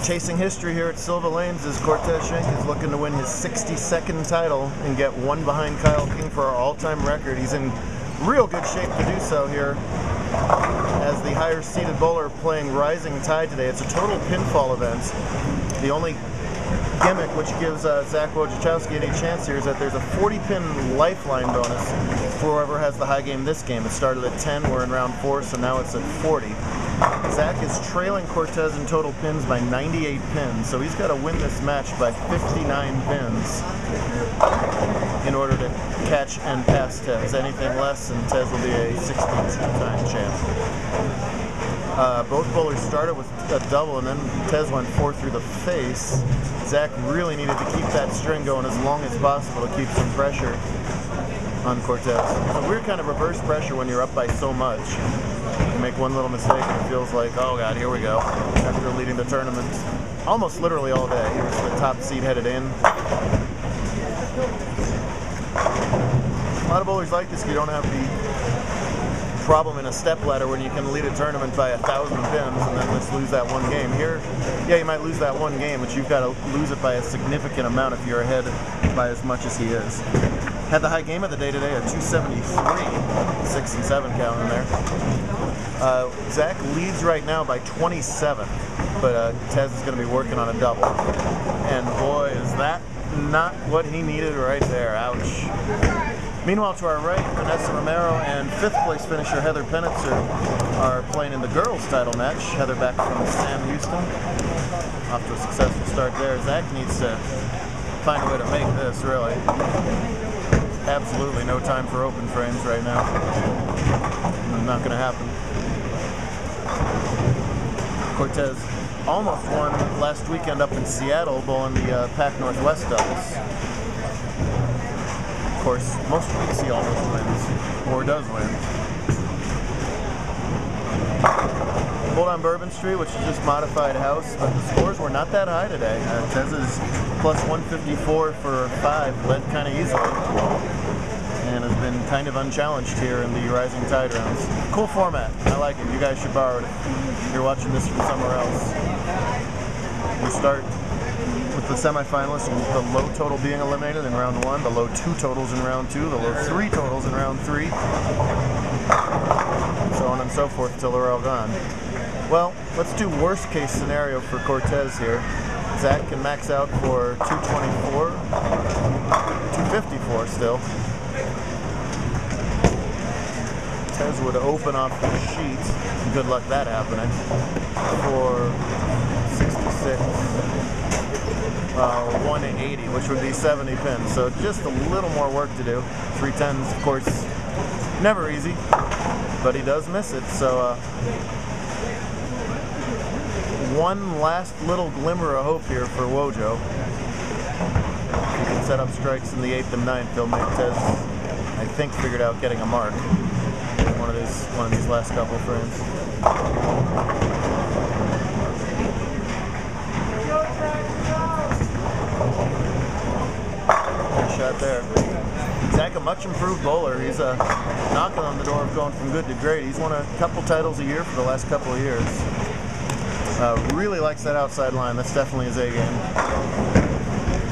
Chasing history here at SIlva Lanes as Cortez Schenck is looking to win his 62nd title and get one behind Kyle King for our all-time record. He's in real good shape to do so here as the higher seeded bowler playing Rising Tide today. It's a total pinfall event. The only gimmick which gives Zach Wojciechowski any chance here is that there's a 40-pin lifeline bonus for whoever has the high game this game. It started at 10, we're in round 4, so now it's at 40. Zach is trailing Cortez in total pins by 98 pins, so he's got to win this match by 59 pins in order to catch and pass Tez. Anything less and Tez will be a 62-time champ. Both bowlers started with a double and then Tez went 4 through the face. Zach really needed to keep that string going as long as possible to keep some pressure on Cortez. It's a weird kind of reverse pressure when you're up by so much. You make one little mistake and it feels like, oh god, here we go. After leading the tournament almost literally all day. He was the top seed headed in. A lot of bowlers like this. You don't have the problem in a step ladder when you can lead a tournament by 1,000 pins and then just lose that one game. Here, yeah, you might lose that one game, but you've got to lose it by a significant amount if you're ahead by as much as he is. Had the high game of the day today at 273, 6 and 7 count in there. Zach leads right now by 27, but Tez is going to be working on a double. And boy, is that not what he needed right there. Ouch. Meanwhile, to our right, Vanessa Romero and 5th place finisher Heather Penitzer are playing in the girls' title match. Heather back from Sam Houston. Off to a successful start there. Zach needs to find a way to make this, really. Absolutely no time for open frames right now. Not going to happen. Cortez almost won last weekend up in Seattle bowling the Pac Northwest doubles. Of course, most weeks he almost wins, or does win. Bowled on Bourbon Street, which is just modified house, but the scores were not that high today. Tez's plus 154 for 5 led kind of easily, and has been kind of unchallenged here in the Rising Tide rounds. Cool format. I like it. You guys should borrow it if you're watching this from somewhere else. We start with the semifinalists with the low total being eliminated in round 1, the low 2 totals in round 2, the low 3 totals in round 3, so on and so forth until they're all gone. Well, let's do worst case scenario for Cortez here. Zach can max out for 224, 254 still. Tez would open off the sheet. Good luck that happening. For 66, 180, which would be 70 pins. So just a little more work to do. 310s, of course, never easy, but he does miss it. So one last little glimmer of hope here for Wojo. He can set up strikes in the 8th and 9th. He'll make Tez, I think, figured out getting a mark. One of these last couple frames. Good shot there. Zach, a much improved bowler. He's knocking on the door of going from good to great. He's won a couple titles a year for the last couple of years. Really likes that outside line. That's definitely his A game.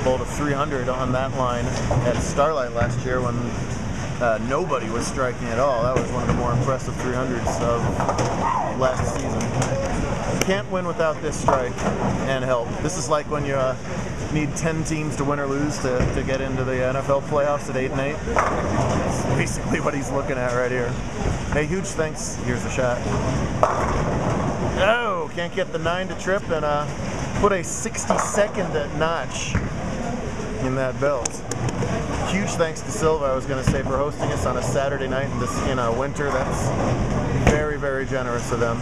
Bowled a 300 on that line at Starlight last year when nobody was striking at all. That was one of the more impressive 300s of last season. You can't win without this strike and help. This is like when you need 10 teams to win or lose to get into the NFL playoffs at 8 and 8. That's basically what he's looking at right here. Hey, huge thanks. Here's the shot. Oh, can't get the 9 to trip and put a 62nd notch in that belt. Huge thanks to SIlva, I was going to say, for hosting us on a Saturday night in this winter. That's very, very generous of them.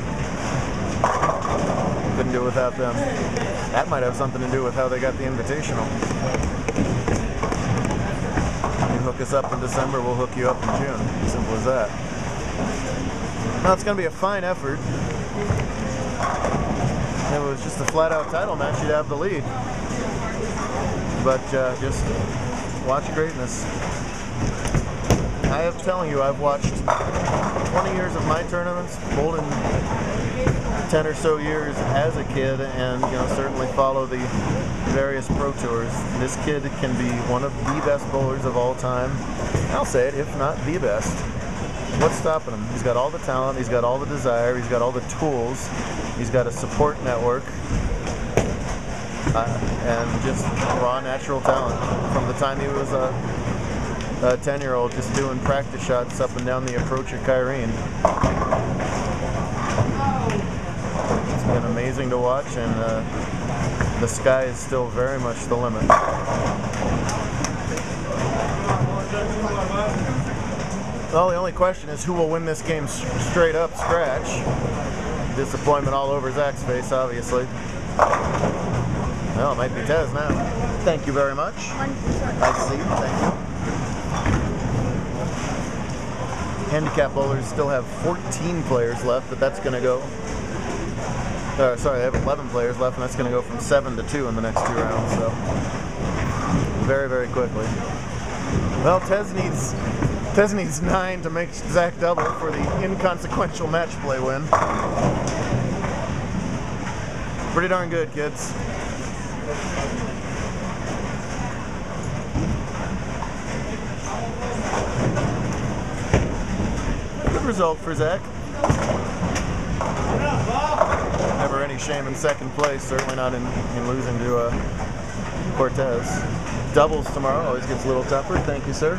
Couldn't do it without them. That might have something to do with how they got the invitational. You hook us up in December, we'll hook you up in June. Simple as that. Now it's going to be a fine effort. If it was just a flat-out title match, you'd have the lead. But just watch greatness. I am telling you, I've watched 20 years of my tournaments, more than 10 or so years as a kid, and certainly follow the various pro tours. This kid can be one of the best bowlers of all time. I'll say it, if not the best. What's stopping him? He's got all the talent, he's got all the desire, he's got all the tools, he's got a support network, and just raw natural talent. From the time he was a 10-year-old, just doing practice shots up and down the approach at Kyrene. It's been amazing to watch, and the sky is still very much the limit. Well, the only question is who will win this game straight up scratch. Disappointment all over Zach's face, obviously. Well, it might be Tez now. Thank you very much. I see. Thank you. Handicap bowlers still have 14 players left, but that's going to go... sorry, they have 11 players left, and that's going to go from 7 to 2 in the next 2 rounds, so... Very, very quickly. Well, Tez needs 9 to make Zach double for the inconsequential match play win. Pretty darn good, kids. Good result for Zach. Never any shame in second place, certainly not in losing to Cortez. Doubles tomorrow always gets a little tougher. Thank you, sir.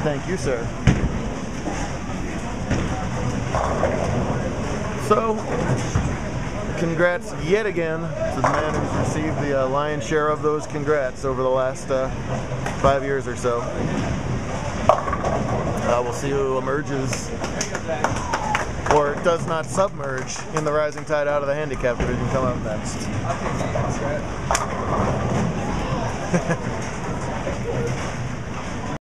Thank you, sir. So, congrats yet again to the man who's received the lion's share of those congrats over the last 5 years or so. We'll see who emerges or does not submerge in the rising tide out of the handicap division come up next.